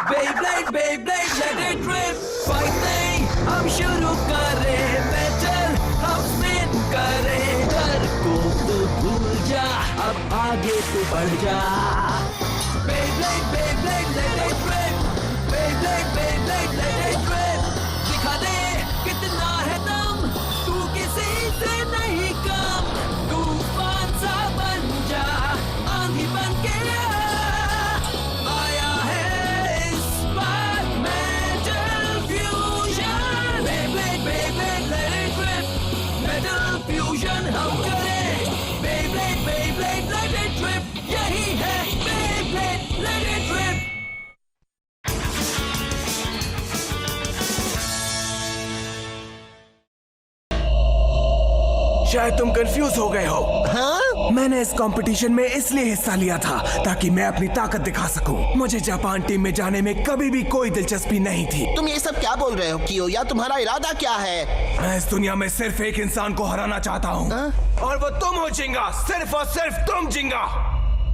Beyblade, Beyblade, let it rip. Fight नहीं, हम शुरू करें बैटल, हम स्पिन करें डर को तो भूल जा, अब आगे तो बढ़ जा. Beyblade, Beyblade, let it rip. Beyblade, Beyblade, let it rip. दिखा दे कितना है दम, तू किसी से नहीं कम. तूफान सा बन जा, आंधी बन के आया है इस बार metal fusion. Beyblade, Beyblade, let it rip. Metal fusion हम करें. Beyblade, Beyblade, let it rip. यही है Beyblade, let it rip. शायद तुम कंफ्यूज हो गए हो. हाँ? मैंने इस कंपटीशन में इसलिए हिस्सा लिया था ताकि मैं अपनी ताकत दिखा सकूं. मुझे जापान टीम में जाने में कभी भी कोई दिलचस्पी नहीं थी. तुम ये सब क्या बोल रहे हो कियोया? तुम्हारा इरादा क्या है? मैं इस दुनिया में सिर्फ एक इंसान को हराना चाहता हूँ. और वो तुम हो जिंगा. सिर्फ और सिर्फ तुम जिंगा.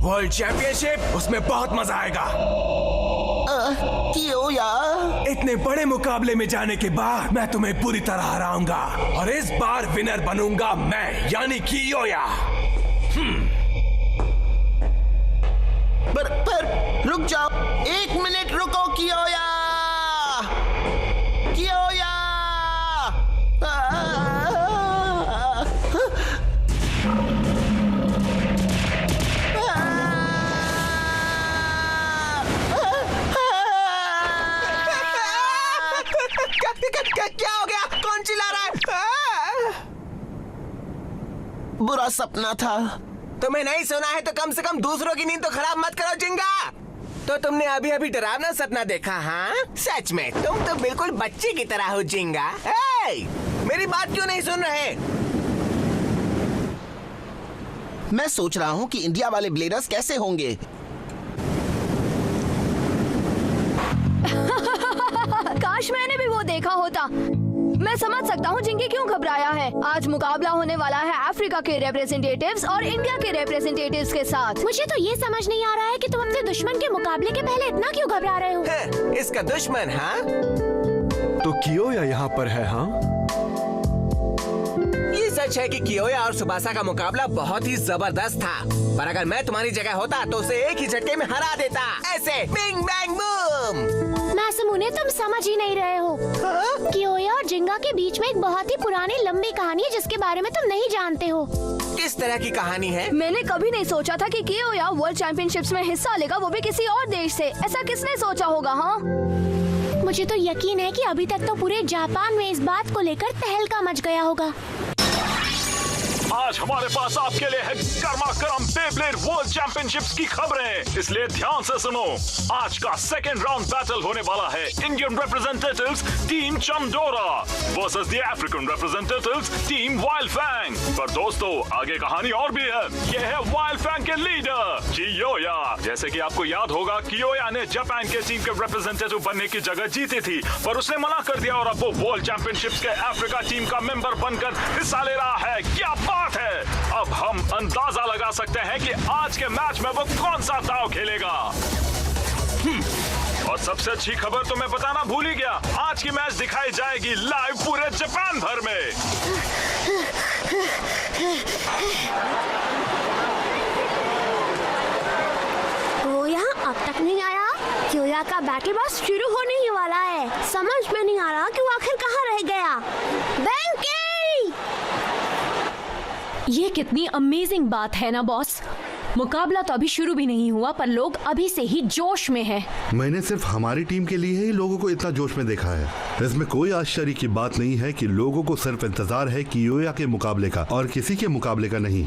वर्ल्ड चैंपियनशिप, उसमें बहुत मजा आएगा. कियोया, इतने बड़े मुकाबले में जाने के बाद मैं तुम्हें पूरी तरह हराऊंगा और इस बार विनर बनूंगा मैं, यानी कियोया. पर रुक जाओ, 1 मिनट रुको कियोया. कियोया, क्या हो गया? कौन चिल्ला रहा है? बुरा सपना था. तुम्हें नहीं सुना है तो कम से कम दूसरों की नींद तो खराब मत करो जिंगा. तो तुमने अभी अभी डरावना सपना देखा? हाँ सच में तुम तो बिल्कुल बच्चे की तरह हो जिंगा. मेरी बात क्यों नहीं सुन रहे? मैं सोच रहा हूँ कि इंडिया वाले ब्लेडर्स कैसे होंगे. काश मैंने भी वो देखा होता. मैं समझ सकता हूँ जिंगी क्यों घबराया है. आज मुकाबला होने वाला है अफ्रीका के रिप्रेजेंटेटिव्स और इंडिया के रिप्रेजेंटेटिव्स के साथ. मुझे तो ये समझ नहीं आ रहा है कि तुम अपने दुश्मन के मुकाबले के पहले इतना क्यों घबरा रहे हो. इसका दुश्मन? हाँ तो कियोया यहाँ पर है. हाँ, ये सच है कि कियोया और सुबासा का मुकाबला बहुत ही जबरदस्त था. पर अगर मैं तुम्हारी जगह होता तो उसे एक ही झटके में हरा देता. ऐसे बिंग बैंग बूम. मासूमुने, तुम समझ ही नहीं रहे हो. कियोया और जिंगा के बीच में एक बहुत ही पुरानी लंबी कहानी है जिसके बारे में तुम नहीं जानते हो. किस तरह की कहानी है? मैंने कभी नहीं सोचा था कि कियोया वर्ल्ड चैंपियनशिप्स में हिस्सा लेगा, वो भी किसी और देश से. ऐसा किसने सोचा होगा? हाँ, मुझे तो यकीन है कि अभी तक तो पूरे जापान में इस बात को लेकर तहलका मच गया होगा. आज हमारे पास आपके लिए है गर्मा गर्म बेब्लेड वर्ल्ड चैंपियनशिप्स की खबरें, इसलिए ध्यान से सुनो. आज का सेकेंड राउंड बैटल होने वाला है Indian representatives team Chandora versus the African representatives team wild Fang. पर दोस्तों आगे कहानी और भी है. ये है वाइल्ड फैंग के लीडर कियोया. जैसे कि आपको याद होगा, कियोया ने जापान के टीम के रिप्रेजेंटेटिव बनने की जगह जीती थी, पर उसने मना कर दिया और अब वो वर्ल्ड चैंपियनशिप्स के अफ्रीका टीम का मेंबर बनकर हिस्सा ले रहा है. क्या बात है. अब हम अंदाजा लगा सकते हैं कि आज के मैच में वो कौन सा दांव खेलेगा. और सबसे अच्छी खबर तो मैं बताना भूल ही गया, आज की मैच दिखाई जाएगी लाइव पूरे जापान भर में. वो यहाँ अब तक नहीं आया. कियोया का बैटल बस शुरू होने ही वाला है. समझ में नहीं आ रहा कि वो आखिर कहाँ रह गया. बैंकी! ये कितनी अमेजिंग बात है ना बॉस. मुकाबला तो अभी शुरू भी नहीं हुआ पर लोग अभी से ही जोश में हैं. मैंने सिर्फ हमारी टीम के लिए ही लोगों को इतना जोश में देखा है. इसमें कोई आश्चर्य की बात नहीं है कि लोगों को सिर्फ इंतजार है कियोया के मुकाबले का और किसी के मुकाबले का नहीं.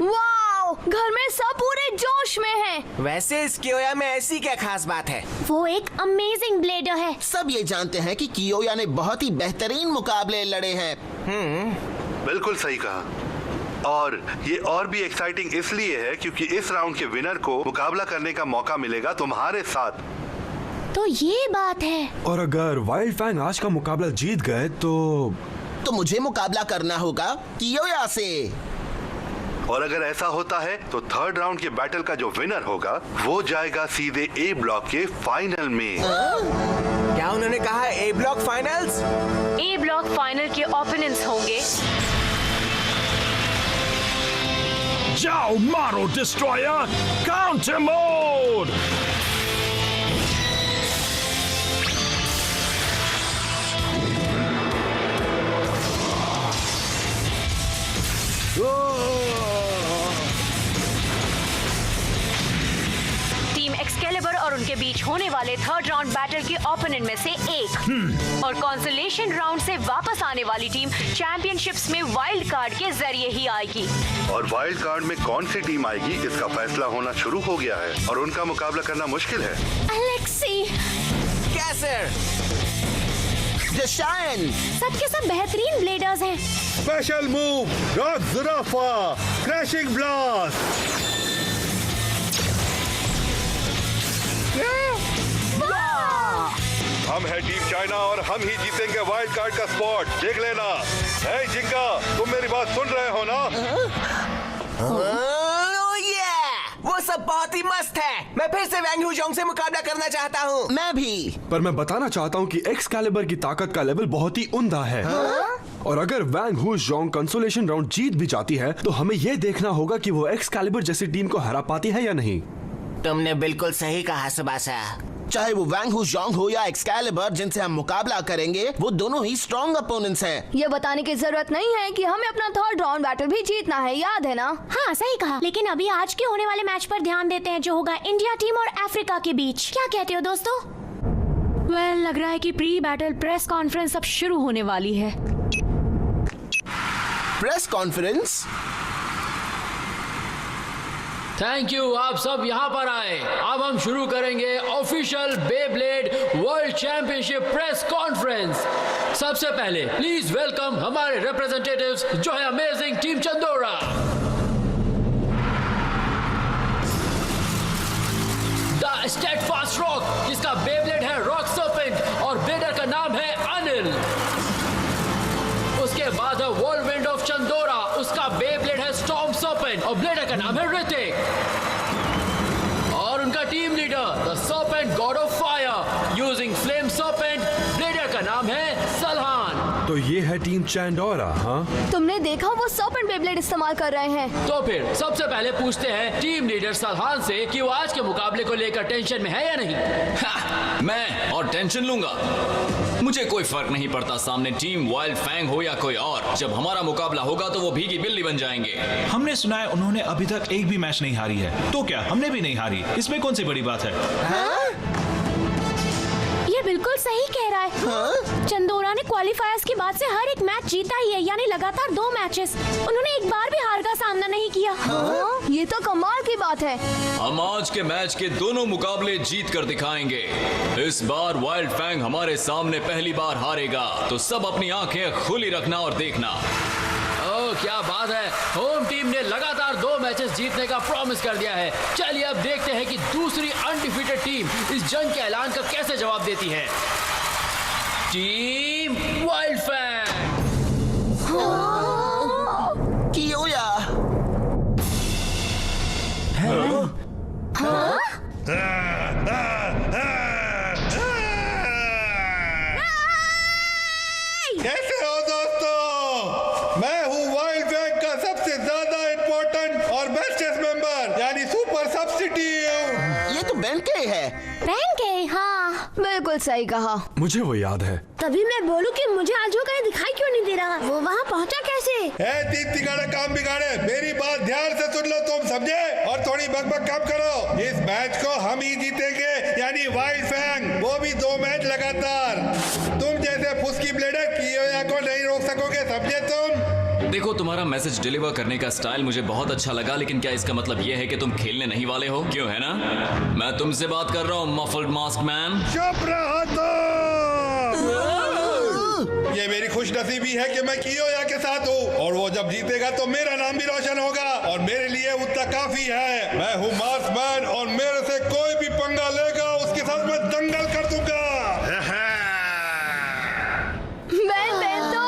वाओ, घर में सब पूरे जोश में हैं. वैसे इस कियोया में ऐसी क्या खास बात है? वो एक अमेजिंग ब्लेडर है. सब ये जानते हैं कि कियोया ने बहुत ही बेहतरीन मुकाबले लड़े हैं. बिल्कुल सही कहा. और ये और भी एक्साइटिंग इसलिए है क्योंकि इस राउंड के विनर को मुकाबला करने का मौका मिलेगा तुम्हारे साथ. तो ये बात है. और अगर वाइल्ड फैंग आज का मुकाबला जीत गए तो मुझे मुकाबला करना होगा कियोया से. और अगर ऐसा होता है तो थर्ड राउंड के बैटल का जो विनर होगा वो जाएगा सीधे ए ब्लॉक के फाइनल में। क्या उन्होंने कहा ए ब्लॉक फाइनल्स? ए ब्लॉक फाइनल के ओपोनेंट्स होंगे जाओ मारो डिस्ट्रॉयर, काउंटर मोड। टीम एक्सकेलिबर और उनके बीच होने वाले थर्ड राउंड बैटल के ओपोनेंट में से एक और कॉन्सोलेशन राउंड से वापस आने वाली टीम चैंपियनशिप्स में वाइल्ड कार्ड के जरिए ही आएगी। और वाइल्ड कार्ड में कौन सी टीम आएगी इसका फैसला होना शुरू हो गया है और उनका मुकाबला करना मुश्किल है। एलेक्सी, कैसर, जशान, सबके सब बेहतरीन ब्लेडर्स हैं। Special move Rock Zurafa, crashing blast. हम है टीम चाइना और हम ही जीतेंगे वाइल्ड कार्ड का स्पॉट, देख लेना। हे जिंगा, तुम मेरी बात सुन रहे हो ना? वो सब बहुत ही मस्त है। मैं फिर से वैंग हुजोंग से मुकाबला करना चाहता हूँ। मैं भी। पर मैं बताना चाहता हूँ कि एक्सकैलिबर की ताकत का लेवल बहुत ही उम्दा है। और अगर वैंग हुजोंग कंसोलेशन राउंड जीत भी जाती है तो हमें ये देखना होगा कि वो एक्सकैलिबर जैसी टीम को हरा पाती है या नहीं। तुमने बिल्कुल सही कहा सुबासा। चाहे वो वैंग हुजोंग हो या एक्सकैलिबर जिनसे हम मुकाबला करेंगे, वो दोनों ही स्ट्रॉन्ग अपोनेंट्स हैं। ये बताने की जरूरत नहीं है कि हमें अपना थर्ड राउंड बैटल भी जीतना है, याद है ना? हाँ, सही कहा। लेकिन अभी आज के होने वाले मैच पर ध्यान देते हैं जो होगा इंडिया टीम और अफ्रीका के बीच। क्या कहते हो दोस्तों? वेल, लग रहा है कि प्री बैटल प्रेस कॉन्फ्रेंस अब शुरू होने वाली है। Press conference? थैंक यू, आप सब यहाँ पर आए। अब हम शुरू करेंगे official Beyblade world championship press conference. सबसे पहले प्लीज वेलकम हमारे रिप्रेजेंटेटिव्स जो है amazing team Chandora. The steadfast rock, जिसका बेब्लेड है रॉक सर्पेंट और ब्लेडर का नाम है अनिल। उसके बाद है व्हर्लविंड ऑफ चंदोरा, उसका बेब्लेड है स्टॉर्म सर्पेंट और ब्लेडर का नाम है ऋतिक। और उनका team leader the serpent god of fire using flame serpent, blader का नाम है सलहान। तो ये है टीम चैंडोरा। हाँ, तुमने देखा वो सर्पेंट बेब्लेड इस्तेमाल कर रहे हैं। तो फिर सबसे पहले पूछते हैं टीम लीडर सलहान से कि वो आज के मुकाबले को लेकर टेंशन में है या नहीं। मैं और टेंशन लूंगा? मुझे कोई फर्क नहीं पड़ता, सामने टीम वाइल्ड फैंग हो या कोई और। जब हमारा मुकाबला होगा तो वो भीगी बिल्ली बन जाएंगे। हमने सुना है उन्होंने अभी तक एक भी मैच नहीं हारी है, तो क्या हमने भी नहीं हारी? इसमें कौन सी बड़ी बात है? ये बिल्कुल सही कह रहा है। चंदोरा ने क्वालिफायर्स के बाद से हर एक मैच जीता ही है, यानी लगातार 2 मैचेस। उन्होंने एक बार भी हार का सामना नहीं किया। ये तो कमाल की बात है। हम आज के मैच के दोनों मुकाबले जीत कर दिखाएंगे। इस बार वाइल्ड फैंग हमारे सामने पहली बार हारेगा, तो सब अपनी आंखें खुली रखना और देखना। ओह क्या बात है, होम टीम ने लगातार 2 मैचेस जीतने का प्रॉमिस कर दिया है। चलिए अब देखते हैं कि दूसरी अनडिफीटेड टीम इस जंग के ऐलान का कैसे जवाब देती है। Team wild Fang. कियोया। कैसे हो दोस्तों? मैं हूँ वाइल्ड फैंग का सबसे ज्यादा इम्पोर्टेंट और बेस्टेस्ट मेंबर, यानी सुपर सब्स्टिट्यूट। ये तो बेंके है। बेंके? हाँ, बिल्कुल सही कहा। मुझे वो याद है। तभी मैं बोलूं कि मुझे आज वो कहीं दिखाई क्यों नहीं दे रहा? वो वहाँ पहुँचा कैसे? तीन तिगाड़े काम बिगाड़े, मेरी बात ध्यान से सुन लो तुम, समझे? और थोड़ी बकबक कम करो। इस मैच को हम ही जीतेंगे, यानी वाइल्ड फैंग, वो भी 2 मैच लगातार। तुम जैसे फुसकी ब्लेडर कियोया को नहीं रोक सकोगे, समझे तुम? देखो, तुम्हारा मैसेज डिलीवर करने का स्टाइल मुझे बहुत अच्छा लगा, लेकिन क्या इसका मतलब ये है कि तुम खेलने नहीं वाले हो? क्यों, है ना? मैं तुमसे बात कर रहा हूँ, मफल्ड मास्क मैन। चुप रहो तुम। ये मेरी खुशनसीबी है कि मैं कियोया के साथ हूँ, और वो जब जीतेगा तो मेरा नाम भी रोशन होगा, और मेरे लिए उतना काफी है। मैं हूँ मार्स मैन, और मेरे से कोई भी पंगा लेगा उसके साथ मैं दंगल कर दूंगा। मैं तो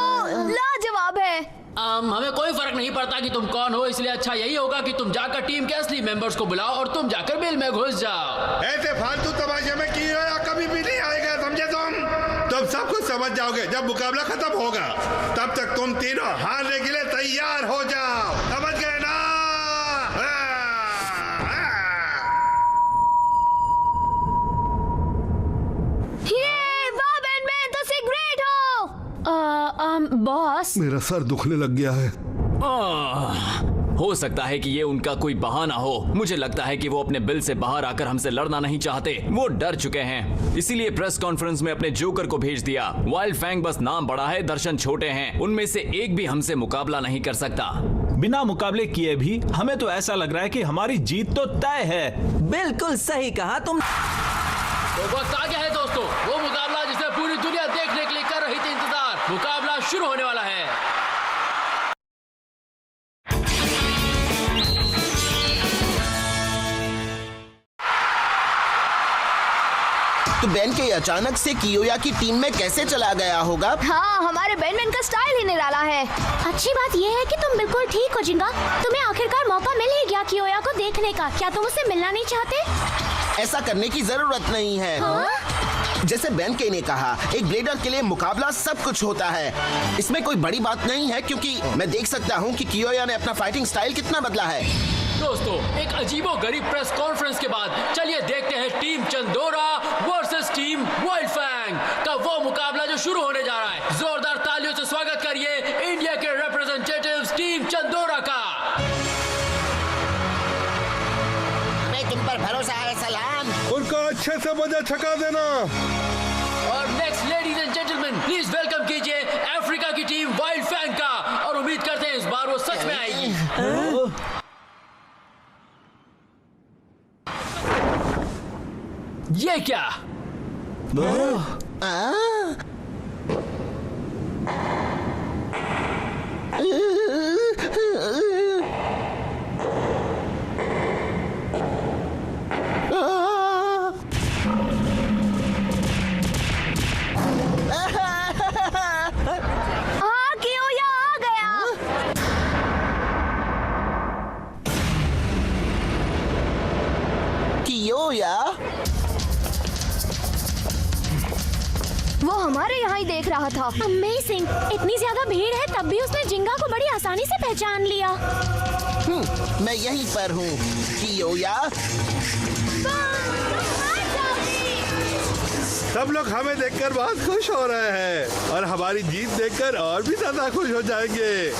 लाजवाब है। हमें कोई फर्क नहीं पड़ता पड़ता कि तुम कौन हो, इसलिए अच्छा यही होगा कि तुम जाकर टीम के असली मेंबर्स को बुलाओ और तुम जाकर बिल में घुस जाओ। ऐसे फालतू तमाशे में कियोया कभी भी नहीं आएगा, समझे तुम सब कुछ समझ जाओगे जब मुकाबला खत्म होगा। तब तक तुम तीनों हारने के लिए तैयार हो जाओ, समझ गए ना? बॉस, मेरा सर दुखने लग गया है। हो सकता है कि ये उनका कोई बहाना हो। मुझे लगता है कि वो अपने बिल से बाहर आकर हमसे लड़ना नहीं चाहते। वो डर चुके हैं, इसीलिए प्रेस कॉन्फ्रेंस में अपने जोकर को भेज दिया। वाइल्ड फैंग बस नाम बड़ा है, दर्शन छोटे हैं। उनमें से एक भी हमसे मुकाबला नहीं कर सकता। बिना मुकाबले किए भी हमें तो ऐसा लग रहा है कि हमारी जीत तो तय है। बिल्कुल सही कहा तुम। तो वक्त आ गया है दोस्तों, वो मुकाबला जिसे पूरी दुनिया देखने के लिए कर रही थी इंतजार। मुकाबला शुरू होने वाला है। तो बेन के अचानक से कियोया की टीम में कैसे चला गया होगा? हाँ, हमारे बैनमैन का स्टाइल ही निराला है। अच्छी बात यह है कि तुम बिल्कुल ठीक हो जिंगा। तुम्हें आखिरकार मौका मिल ही गया कियोया को देखने का। क्या तुम उससे मिलना नहीं चाहते? ऐसा करने की जरूरत नहीं है। हाँ? जैसे बेन के ने कहा, एक ब्लेडर के लिए मुकाबला सब कुछ होता है। इसमें कोई बड़ी बात नहीं है, क्योंकि मैं देख सकता हूँ कि कियोया ने अपना फाइटिंग स्टाइल कितना बदला है। दोस्तों, एक अजीबोगरीब प्रेस कॉन्फ्रेंस के बाद चलिए देखते हैं टीम चंदोरा वर्सेस टीम वाइल्ड फैंग का वो मुकाबला जो शुरू होने जा रहा है। जोरदार तालियों से स्वागत करिए इंडिया के रिप्रेजेंटेटिव्स टीम चंदोरा का। हमें तुम पर भरोसा है सलाम। उनको अच्छे से मजा छका देना। और next ladies and gentleman, please welcome कीजिए अफ्रीका की टीम वाइल्ड फैंग का। और उम्मीद करते हैं इस बार वो सच में आएगी। ये क्या? हाँ, कियोया आ गया। कियोया? वो हमारे यहाँ ही देख रहा था। अमेजिंग! इतनी ज्यादा भीड़ है तब भी उसने जिंगा को बड़ी आसानी से पहचान लिया। मैं यहीं पर हूँ कियोया। सब लोग हमें देखकर बहुत खुश हो रहे हैं और हमारी जीत देखकर और भी ज्यादा खुश हो जाएंगे।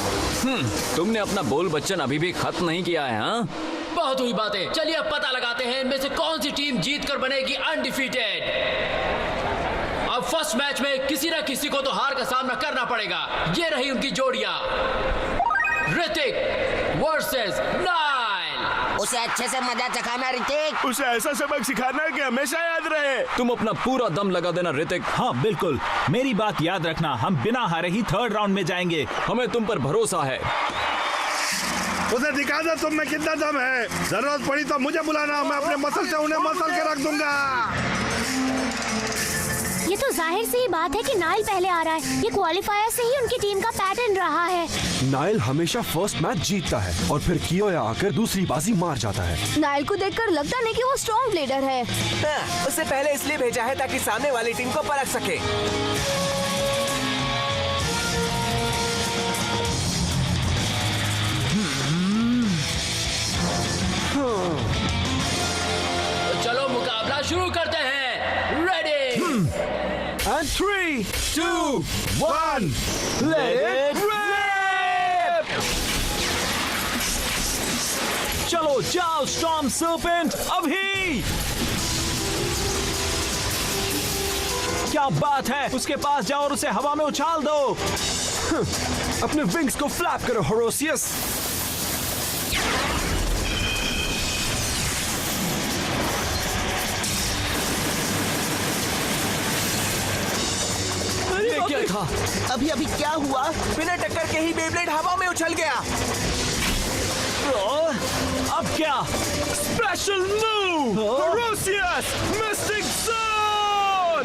तुमने अपना बोल बच्चन अभी भी खत्म नहीं किया है। हाँ, बहुत हुई बातें। चलिए अब पता लगाते हैं इनमें से कौन सी टीम जीत कर बनेगी अनडिफीटेड। अब फर्स्ट मैच में किसी न किसी को तो हार का सामना करना पड़ेगा। ये रही उनकी जोड़ियां, ऋतिक वर्सेस नाइल। उसे अच्छे से मजा चखाना ऋतिक। उसे ऐसा सबक सिखाना कि हमेशा याद रहे। तुम अपना पूरा दम लगा देना ऋतिक। हाँ बिल्कुल, मेरी बात याद रखना, हम बिना हारे ही थर्ड राउंड में जाएंगे। हमें तुम पर भरोसा है। उसे दिखा दो तुम में कितना दम है। जरूरत पड़ी तो मुझे बुलाना, मैं अपने मसल से उन्हें मसल के रख दूंगा। ये तो जाहिर सी ही बात है कि नाइल पहले आ रहा है। ये क्वालिफायर से ही उनकी टीम का पैटर्न रहा है। नाइल हमेशा फर्स्ट मैच जीतता है और फिर कियोया आकर दूसरी बाजी मार जाता है। नाइल को देखकर लगता नहीं कि वो स्ट्रॉन्ग लीडर है। हाँ, उसे पहले इसलिए भेजा है ताकि सामने वाली टीम को परख सके। तो चलो मुकाबला शुरू करते हैं। Ready And 3, 2, 1, let it rip! चलो जाओ स्टॉर्म सर्पेंट, अभी! क्या बात है, उसके पास जाओ और उसे हवा में उछाल दो। अपने विंग्स को फ्लैप करो होरोसियस। क्या था? अभी अभी क्या हुआ? बिना टक्कर के ही बेब्लेड हवा में उछल गया। अब क्या? Special move, Horuseus mystic zone.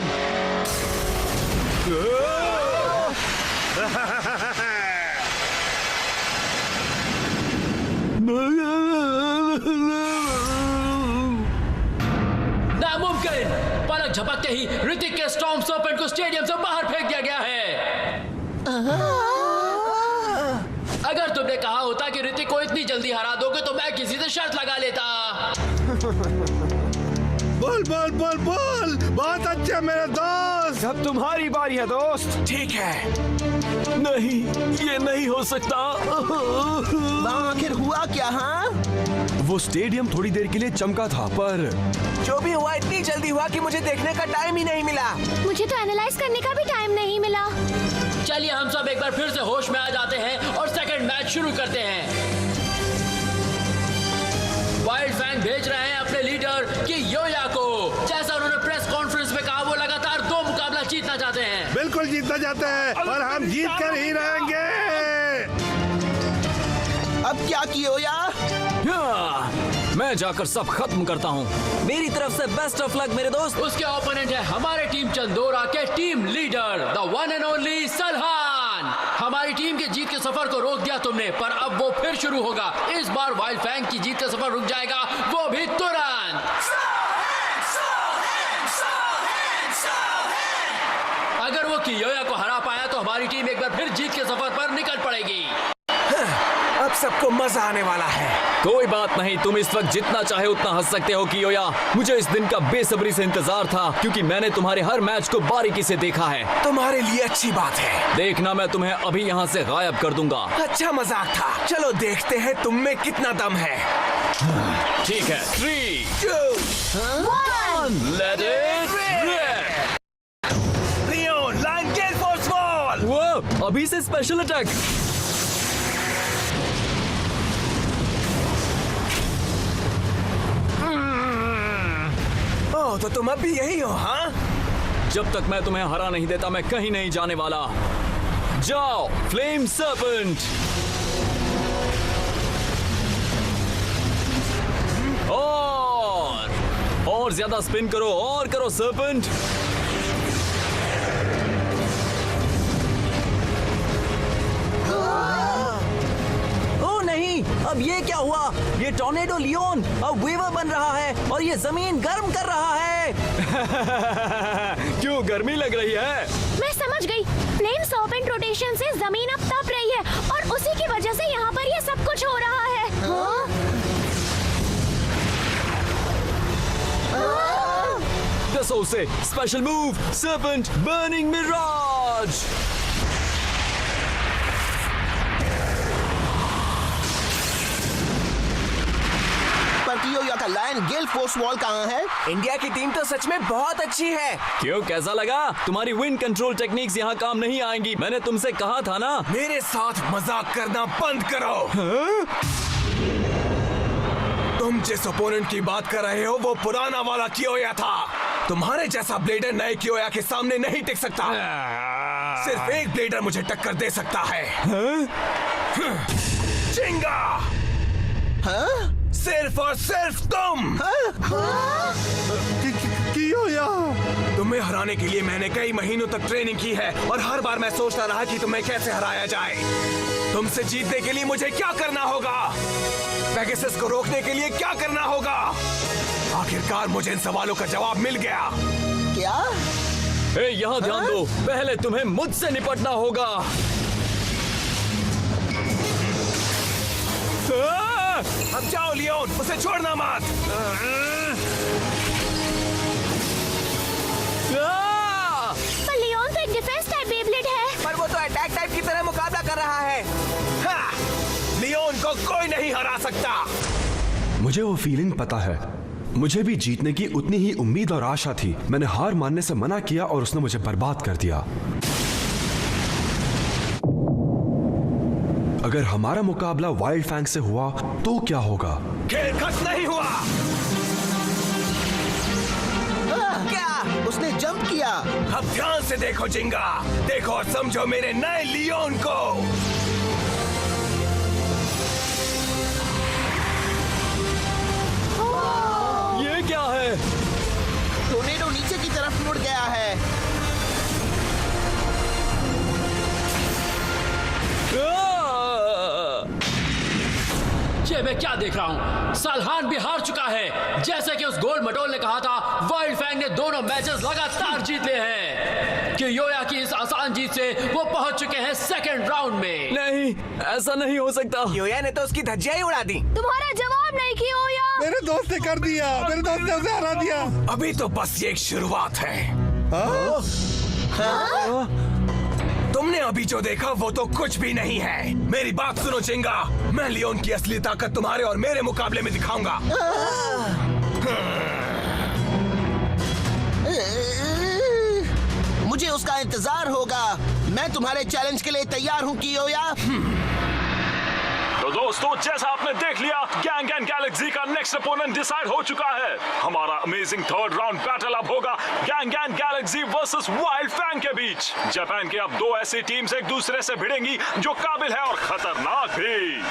झपकते ही ऋतिक के स्टॉर्म सर्पेंट को स्टेडियम से बाहर फेंक दिया गया है। अगर तुमने कहा होता कि ऋतिक को इतनी जल्दी हरा दोगे तो मैं किसी से शर्त लगा लेता। बोल बोल बोल बोल, बहुत अच्छा मेरे दोस्त। अब तुम्हारी बारी है दोस्त। ठीक है। नहीं, ये नहीं हो सकता। वहाँ आखिर हुआ क्या? हाँ, वो स्टेडियम थोड़ी देर के लिए चमका था, पर जो भी हुआ इतनी जल्दी हुआ कि मुझे देखने का टाइम ही नहीं मिला। मुझे तो एनालाइज करने का भी टाइम नहीं मिला। चलिए हम सब एक बार फिर से होश में आ जाते हैं और सेकंड मैच शुरू करते हैं। वाइल्ड फैंग भेज रहे हैं अपने लीडर कियोया को। जैसा उन्होंने प्रेस कॉन्फ्रेंस में कहा, वो लगातार 2 मुकाबला जीतना चाहते हैं। बिल्कुल जीतना चाहते हैं और हम जीत कर ही रहेंगे। अब क्या कियोया? मैं जाकर सब खत्म करता हूँ। मेरी तरफ से बेस्ट ऑफ लक मेरे दोस्त। उसके ओपोनेंट है हमारे टीम चंदोरा के team leader the one and only Salhan. हमारी टीम के जीत के सफर को रोक दिया तुमने, पर अब वो फिर शुरू होगा। इस बार वाइल्ड फैंग की जीत का सफर रुक जाएगा, वो भी तुरंत। अगर वो कियोया को हरा पाया तो हमारी टीम एक बार फिर जीत के सफर पर निकल पड़ेगी। अब सबको मजा आने वाला है। कोई बात नहीं, तुम इस वक्त जितना चाहे उतना हंस सकते हो कियोया। मुझे इस दिन का बेसब्री से इंतजार था, क्योंकि मैंने तुम्हारे हर मैच को बारीकी से देखा है। तुम्हारे लिए अच्छी बात है। देखना, मैं तुम्हें अभी यहाँ से गायब कर दूंगा। अच्छा मजाक था। चलो देखते हैं तुम में कितना दम है। ठीक है, 3, 2, 1, let it rip। Leone, lion gale force wall. वो अभी से स्पेशल अटैक। तो तुम अब भी यही हो? हाँ, जब तक मैं तुम्हें हरा नहीं देता मैं कहीं नहीं जाने वाला। जाओ फ्लेम सर्पेंट। और ज्यादा स्पिन करो, और करो सर्पेंट। ओ नहीं, अब ये क्या हुआ? ये टॉर्नेडो लियोन अब वेवर बन रहा है और ये जमीन गर्म कर रहा है। क्यों, गर्मी लग रही है? मैं समझ गई। फ्लेम सर्पेंट रोटेशन से जमीन अब तप रही है और उसी की वजह से यहाँ पर ये सब कुछ हो रहा है। दसों से special move serpent burning mirage. पर कियोया का लायन गेल फोर्स वॉल कहाँ है? इंडिया की टीम तो सच में बहुत अच्छी है। क्यों, कैसा लगा? तुम्हारी विंड कंट्रोल टेक्निक्स यहाँ काम नहीं आएंगी। मैंने तुमसे कहा था ना। मेरे साथ मजाक करना बंद करो। तुम जिस ओपोनेंट की बात कर रहे हो वो पुराना वाला कियोया था। तुम्हारे जैसा ब्लेडर नए कियोया के सामने नहीं टिक सकता। सिर्फ एक ब्लेडर मुझे टक्कर दे सकता है। चिंगा। हाँ? सिर्फ और सिर्फ तुम। कियोया, तुम्हें हराने के लिए मैंने कई महीनों तक ट्रेनिंग की है और हर बार मैं सोचता रहा कि तुम्हें कैसे हराया जाए। तुमसे जीतने के लिए मुझे क्या करना होगा? पेगासस को रोकने के लिए क्या करना होगा? आखिरकार मुझे इन सवालों का जवाब मिल गया। क्या? यहाँ ध्यान दो, पहले तुम्हें मुझसे निपटना होगा। अब जाओ लियोन, उसे छोड़ना मत। पर लियोन तो एक डिफेंस टाइप बेब्लेड है। पर वो तो अटैक टाइप की तरह मुकाबला कर रहा है। हाँ, लियोन को कोई नहीं हरा सकता। मुझे वो फीलिंग पता है। मुझे भी जीतने की उतनी ही उम्मीद और आशा थी। मैंने हार मानने से मना किया और उसने मुझे बर्बाद कर दिया। अगर हमारा मुकाबला वाइल्ड फैंग से हुआ तो क्या होगा? खेल खत्म नहीं हुआ। क्या? उसने जंप किया। अब ध्यान से देखो जिंगा, देखो और समझो मेरे नए लियोन को। ये क्या है? टोर्नेडो नीचे की तरफ मुड़ गया है। ये मैं क्या देख रहा हूँ? सालहान भी हार चुका है। जैसे कि उस गोल्ड मटोल ने कहा था, वाइल्ड फैंग ने दोनों मैचेस लगातार जीत लिए हैं। कि योया की इस आसान जीत से वो पहुंच चुके हैं सेकंड राउंड में। नहीं, ऐसा नहीं हो सकता। योया ने तो उसकी धज्जियां ही उड़ा दी। तुम्हारा जवाब नहीं किया योया। मेरे दोस्त ने कर दिया, मेरे दोस्त ने उसे हरा दिया। अभी तो बस ये एक शुरुआत है। तुमने अभी जो देखा वो तो कुछ भी नहीं है। मेरी बात सुनो चिंगा, मैं लियोन की असली ताकत तुम्हारे और मेरे मुकाबले में दिखाऊंगा। मुझे उसका इंतजार होगा। मैं तुम्हारे चैलेंज के लिए तैयार हूँ कियोया। तो दोस्तों, जैसा आपने देख लिया, गैंग एंड गैलेक्सी का नेक्स्ट अपोनेंट डिसाइड हो चुका है। हमारा अमेजिंग थर्ड राउंड बैटल अब होगा gang and galaxy versus wild Fang के बीच। जापान के अब दो ऐसी टीम्स एक दूसरे से भिड़ेंगी जो काबिल है और खतरनाक भी।